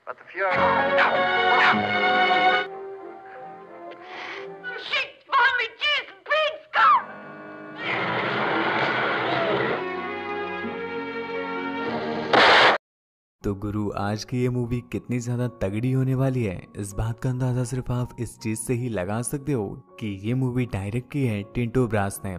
But the Fuhrer... Shit, Mommy, cheese, beans, go! तो गुरु, आज की ये मूवी कितनी ज्यादा तगड़ी होने वाली है, इस बात का अंदाजा सिर्फ आप इस चीज से ही लगा सकते हो कि ये मूवी डायरेक्ट की है टिंटो ब्रास ने।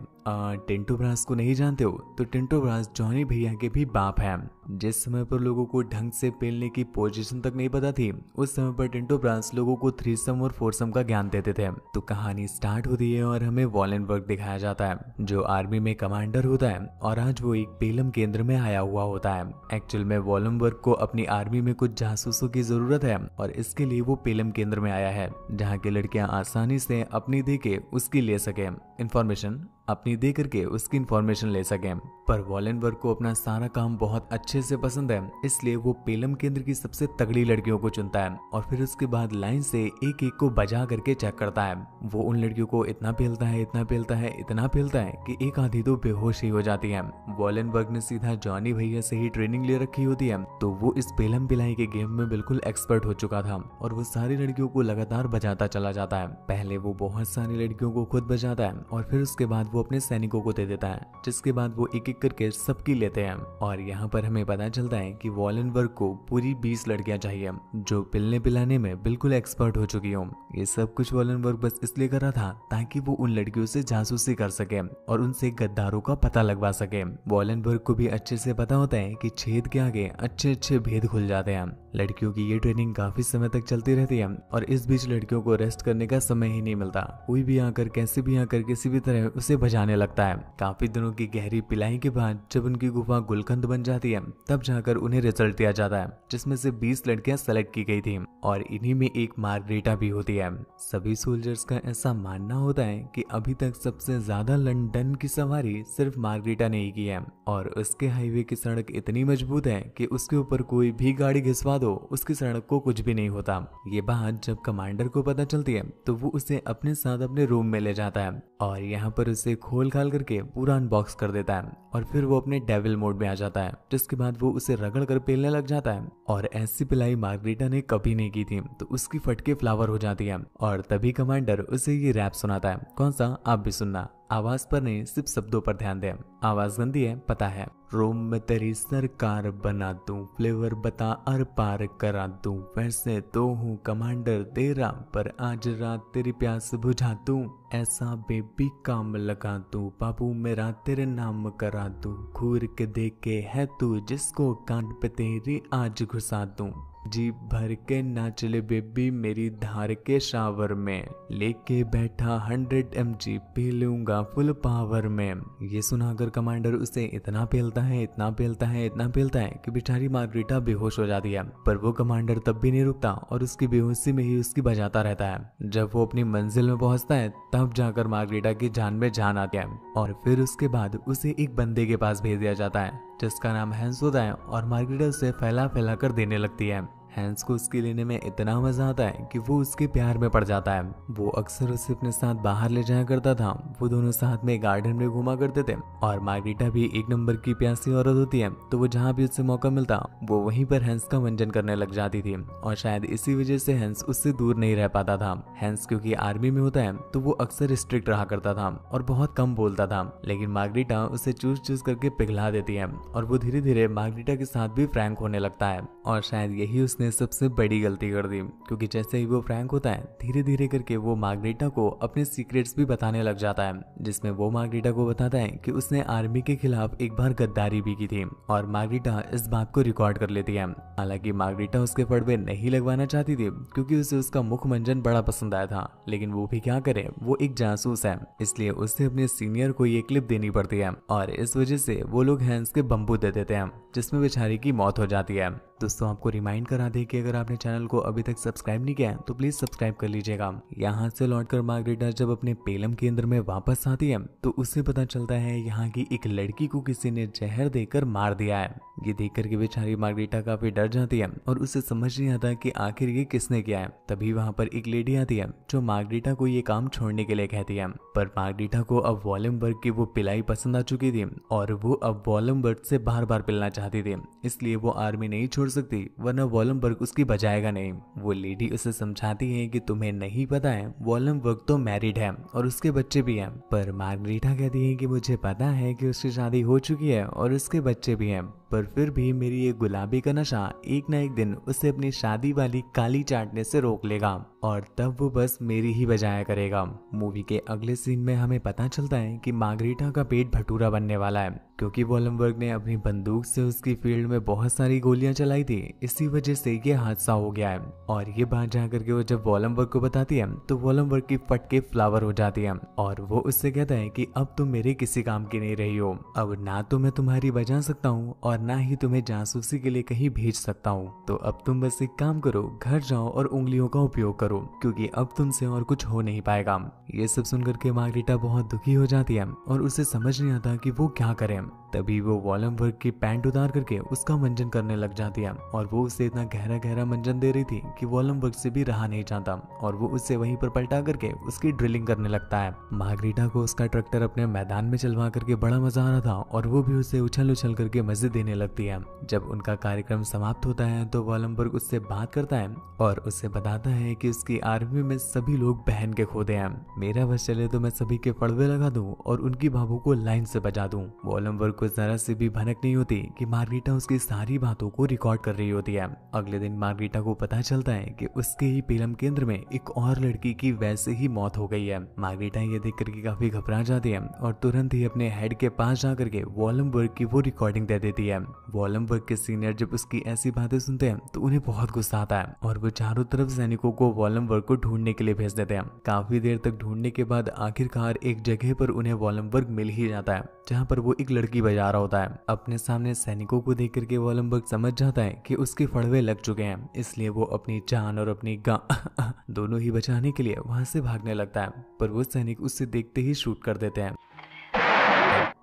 टिंटो ब्रास को नहीं जानते हो तो टिंटो ब्रास जॉनी भैया के भी बाप हैं। जिस समय पर लोगों को ढंग से पेलने की पोजीशन तक नहीं पता थी, उस समय पर टिंटो ब्रास लोगों को थ्रीसम और फोरसम का ज्ञान देते थे। तो कहानी स्टार्ट होती है और हमें वॉलेनबर्ग दिखाया जाता है, जो आर्मी में कमांडर होता है और आज वो एक पेलम केंद्र में आया हुआ होता है। एक्चुअल में वॉलेनबर्ग को अपनी आर्मी में कुछ जासूसों की जरूरत है और इसके लिए वो पेलम केंद्र में आया है, जहाँ की लड़कियां आसानी से अपनी दे के उसकी ले सके इंफॉर्मेशन, अपनी दे करके उसकी इंफॉर्मेशन ले सके। पर वॉलेनबर्ग को अपना सारा काम बहुत अच्छे से पसंद है, इसलिए वो पेलम केंद्र की सबसे तगड़ी लड़कियों को चुनता है और फिर उसके बाद लाइन से एक एक को बजा करके चेक करता है। वो उन लड़कियों को इतना पेलता है, इतना पेलता है, इतना पेलता है कि एक आधी तो बेहोश ही हो जाती है। वॉलेनबर्ग ने सीधा जॉनी भैया से ही ट्रेनिंग ले रखी होती है, तो वो इस पेलम पिलाई के गेम में बिल्कुल एक्सपर्ट हो चुका था और वो सारी लड़कियों को लगातार बजाता चला जाता है। पहले वो बहुत सारी लड़कियों को खुद बजाता है और फिर उसके बाद वो अपने सैनिकों को दे देता है, जिसके बाद वो एक एक करके सबकी लेते हैं। और यहाँ पर हमें पता चलता है कि वॉलेनबर्ग को पूरी 20 लड़कियां चाहिए जो पिलने पिलाने में बिल्कुल एक्सपर्ट हो चुकी हों। ये सब कुछ वॉलेनबर्ग बस इसलिए कर रहा था ताकि वो उन लड़कियों से जासूसी कर सके और उनसे गद्दारों का पता लगवा सके। वॉलेनबर्ग को भी अच्छे से पता होता है कि छेद के आगे अच्छे अच्छे भेद खुल जाते हैं। लड़कियों की ये ट्रेनिंग काफी समय तक चलती रहती है और इस बीच लड़कियों को रेस्ट करने का समय ही नहीं मिलता। कोई भी आकर कैसे भी आकर किसी भी तरह उसे बजाने लगता है। काफी दिनों की गहरी पिलाई के बाद जब उनकी गुफा गुलकंद बन जाती है, तब जाकर उन्हें रिजल्ट दिया जाता है, जिसमें से 20 लड़कियां सेलेक्ट की गई थी और इन्हीं में एक मार्गरेटा भी होती है। सभी सोल्जर्स का ऐसा मानना होता है कि अभी तक सबसे ज्यादा लंदन की सवारी सिर्फ मार्गरेटा ने ही की है और उसके हाईवे की सड़क इतनी मजबूत है कि उसके ऊपर कोई भी गाड़ी घिसवा दो, उसकी सड़क को कुछ भी नहीं होता। ये बात जब कमांडर को पता चलती है तो वो उसे अपने साथ अपने रूम में ले जाता है और यहाँ पर उसे खोल खाल करके पूरा अनबॉक्स कर देता है और फिर वो अपने डेविल मोड में आ जाता है, जिसके बाद वो उसे रगड़ कर पेलने लग जाता है। और ऐसी पिलाई मार्गरेटा ने कभी नहीं की थी, तो उसकी फटके फ्लावर हो जाती है और तभी कमांडर उसे ये रैप सुनाता है। कौन सा, आप भी सुनना। आवाज पर नहीं, सिर्फ शब्दों पर ध्यान दें। आवाज गंदी है पता है। रोम में तेरी सरकार बना दूं, फ्लेवर बता अर पार करा दूं, वैसे तो हूँ कमांडर तेरा, पर आज रात तेरी प्यास बुझा दूं, ऐसा बेबी काम लगा दूं, बाबू मेरा तेरे नाम करा दूं, घूर के देखे है तू जिसको कान पे तेरी आज घुसा दूं, जी भर के नाच ले बेबी मेरी धार के शावर में, लेके बैठा 100 mg पी लूंगा फुल पावर में। ये सुनाकर कमांडर उसे इतना पेलता है, इतना पेलता है, इतना पेलता है कि बेचारी मार्गरेटा बेहोश हो जाती है। पर वो कमांडर तब भी नहीं रुकता और उसकी बेहोशी में ही उसकी बजाता रहता है। जब वो अपनी मंजिल में पहुंचता है तब जाकर मार्गरेटा की जान में जान आती है और फिर उसके बाद उसे एक बंदे के पास भेज दिया जाता है जिसका नाम हैंस होता है और मार्गरेटा उसे फैला फैला कर देने लगती है। हैंस को उसकी लेने में इतना मजा आता है कि वो उसके प्यार में पड़ जाता है। वो अक्सर उसे अपने साथ बाहर ले जाया करता था। वो दोनों साथ में गार्डन में घूमा करते थे और मार्गरेटा भी एक नंबर की प्यासी औरत होती है, तो वो जहाँ भी उससे मौका मिलता वो वहीं पर हैंस का मंजन करने लग जाती थी और शायद इसी वजह से हैंस उससे दूर नहीं रह पाता था। हैंस क्योंकि आर्मी में होता है तो वो अक्सर स्ट्रिक्ट रहा करता था और बहुत कम बोलता था, लेकिन मार्गरेटा उसे चूस चूस करके पिघला देती है और वो धीरे धीरे मार्गरेटा के साथ भी फ्रैंक होने लगता है। और शायद यही उसने सबसे बड़ी गलती कर दी, क्योंकि जैसे ही वो फ्रैंक होता है धीरे धीरे करके वो मार्गरेटा को अपने सीक्रेट्स भी बताने लग जाता है, जिसमें वो मार्गरेटा को बताता है कि उसने आर्मी के खिलाफ एक बार गद्दारी भी की थी और मार्गरेटा इस बात को रिकॉर्ड कर लेती है। हालांकि मार्गरेटा उसके फड़वे नहीं लगवाना चाहती थी क्योंकि उसे उसका मुख मंजन बड़ा पसंद आया था, लेकिन वो भी क्या करे, वो एक जासूस है, इसलिए उसे अपने सीनियर को ये क्लिप देनी पड़ती है और इस वजह से वो लोग हैंस के बम्बू दे देते हैं, जिसमें बेचारी की मौत हो जाती है। दोस्तों आपको रिमाइंड करा दे कि अगर आपने चैनल को अभी तक सब्सक्राइब नहीं किया है तो प्लीज सब्सक्राइब कर लीजिएगा। यहाँ से लौटकर मार्गरेटा जब अपने पेलम केंद्र में वापस आती है तो उसे पता चलता है यहाँ की एक लड़की को किसी ने जहर देकर मार दिया है। ये देखकर के बेचारी मार्गरेटा काफी डर जाती है और उसे समझ नहीं आता कि आखिर ये किसने किया है। तभी वहाँ पर एक लेडी आती है जो मार्गरेटा को ये काम छोड़ने के लिए कहती है, पर मार्गरेटा को अब वॉलेनबर्ग की वो पिलाई पसंद आ चुकी थी और वो अब वॉलेनबर्ग से बार बार पिलना चाहती थी, इसलिए वो आर्मी नहीं छोड़ छोड़ सकती, वरना वॉलमबर्ग उसकी बजाएगा नहीं। वो लेडी उसे समझाती है कि तुम्हें नहीं पता है, वॉलमबर्ग तो मैरिड है और उसके बच्चे भी हैं। पर मार्गरीटा कहती है कि मुझे पता है कि उसकी शादी हो चुकी है और उसके बच्चे भी हैं, पर फिर भी मेरी ये गुलाबी का नशा एक ना एक दिन उसे अपनी शादी वाली काली चाटने से रोक लेगा और तब वो बस मेरी ही बजाया करेगा। मूवी के अगले सीन में हमें पता चलता है कि मार्गरीटा का पेट भटूरा बनने वाला है, क्योंकि वॉलमबर्ग ने अपनी बंदूक से उसकी फील्ड में बहुत सारी गोलियां चलाई थी। इसी वजह से ये हादसा हो गया है। और ये बात जाकर के वो जब वॉलमबर्ग को बताती है तो वॉलमबर्ग की फट के फ्लावर हो जाती है और वो उससे कहता है कि अब तुम मेरे किसी काम की नहीं रही हो, अब ना तो मैं तुम्हारी बजा सकता हूँ और ना ही तुम्हें जासूसी के लिए कहीं भेज सकता हूँ। तो अब तुम बस एक काम करो, घर जाओ और उंगलियों का उपयोग करो, क्योंकि अब तुमसे और कुछ हो नहीं पाएगा। ये सब सुनकर के मार्गरीटा बहुत दुखी हो जाती है और उसे समझ नहीं आता कि वो क्या करे। तभी वो वॉलमबर्ग की पैंट उतार करके उसका मंजन करने लग जाती है और वो उसे इतना गहरा गहरा मंजन दे रही थी कि वॉलमबर्ग से भी रहा नहीं जाता और वो उसे वहीं पर पलटा करके उसकी ड्रिलिंग करने लगता है। मार्गरीटा को उसका ट्रैक्टर अपने मैदान में चलवा करके बड़ा मजा आ रहा था और वो भी उसे उछल उछल करके मजे देने लगती है। जब उनका कार्यक्रम समाप्त होता है तो वॉलमबर्ग उससे बात करता है और उससे बताता है कि उसकी आर्मी में सभी लोग बहन के खोदे हैं, मेरा बस चले तो मैं सभी के फड़वे लगा दूं और उनकी बाबू को लाइन से बजा दूं। वॉलमबर्ग को जरा से भी भनक नहीं होती कि मार्गरीटा उसकी सारी बातों को रिकॉर्ड कर रही होती है। अगले दिन मार्गरीटा को पता चलता है कि उसके ही पेलम केंद्र में एक और लड़की की वैसे ही मौत हो गई है। मार्गरीटा ये देख करके काफी घबरा जाती है और तुरंत ही अपने हेड के पास जा करके वॉलमबर्ग की वो रिकॉर्डिंग दे देती है। वॉलमबर्ग के सीनियर जब उसकी ऐसी बातें सुनते हैं तो उन्हें बहुत गुस्सा आता है और वो चारों तरफ सैनिकों को वॉलमबर्ग को ढूंढने के लिए भेज देते हैं। काफी देर तक ढूंढने के बाद आखिरकार एक जगह पर उन्हें वॉलमबर्ग मिल ही जाता है, जहाँ पर वो एक लड़की बजा रहा होता है। अपने सामने सैनिकों को देख करके वॉलमबर्ग समझ जाता है कि उसके फड़वे लग चुके हैं, इसलिए वो अपनी जान और अपनी दोनों ही बचाने के लिए वहां से भागने लगता है, पर वो सैनिक उससे देखते ही शूट कर देते हैं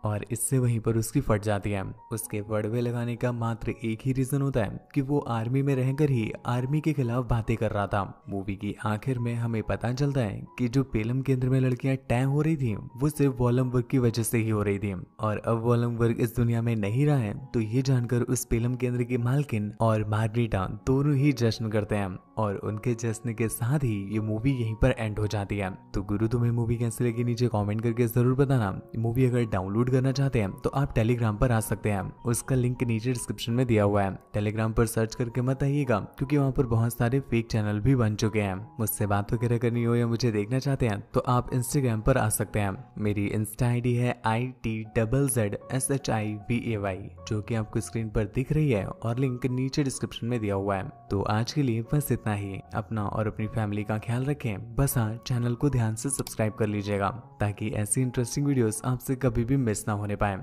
और इससे वहीं पर उसकी फट जाती है। उसके वड़वे लगाने का मात्र एक ही रीजन होता है कि वो आर्मी में रहकर ही आर्मी के खिलाफ बातें कर रहा था। मूवी की आखिर में हमें पता चलता है कि जो पेलम केंद्र में लड़कियां टैग हो रही थी वो सिर्फ वॉलमबर्ग की वजह से ही हो रही थी और अब वॉलमबर्ग इस दुनिया में नहीं रहा है, तो ये जानकर उस पेलम केंद्र की मालकिन और मार्गरीटा दोनों ही जश्न करते हैं और उनके जश्न के साथ ही ये मूवी यहीं पर एंड हो जाती है। तो गुरु तुम्हें मूवी कैसी लगी नीचे कमेंट करके जरूर बताना। मूवी अगर डाउनलोड करना चाहते हैं तो आप टेलीग्राम पर आ सकते हैं, उसका लिंक नीचे डिस्क्रिप्शन में दिया हुआ है। टेलीग्राम पर सर्च करके मत आइएगा, क्योंकि वहाँ पर बहुत सारे फेक चैनल भी बन चुके हैं। मुझसे बात वगैरह करनी हो या मुझे देखना चाहते हैं तो आप इंस्टाग्राम पर आ सकते हैं। मेरी इंस्टा ID है ITZZSHIVAY, जो कि आपको स्क्रीन पर दिख रही है और लिंक नीचे डिस्क्रिप्शन में दिया हुआ है। तो आज के लिए बस इतना ही। अपना और अपनी फैमिली का ख्याल रखें। बस हाँ, चैनल को ध्यान से सब्सक्राइब कर लीजिएगा ताकि ऐसी इंटरेस्टिंग वीडियोस आपसे कभी भी मिस ना होने पाए।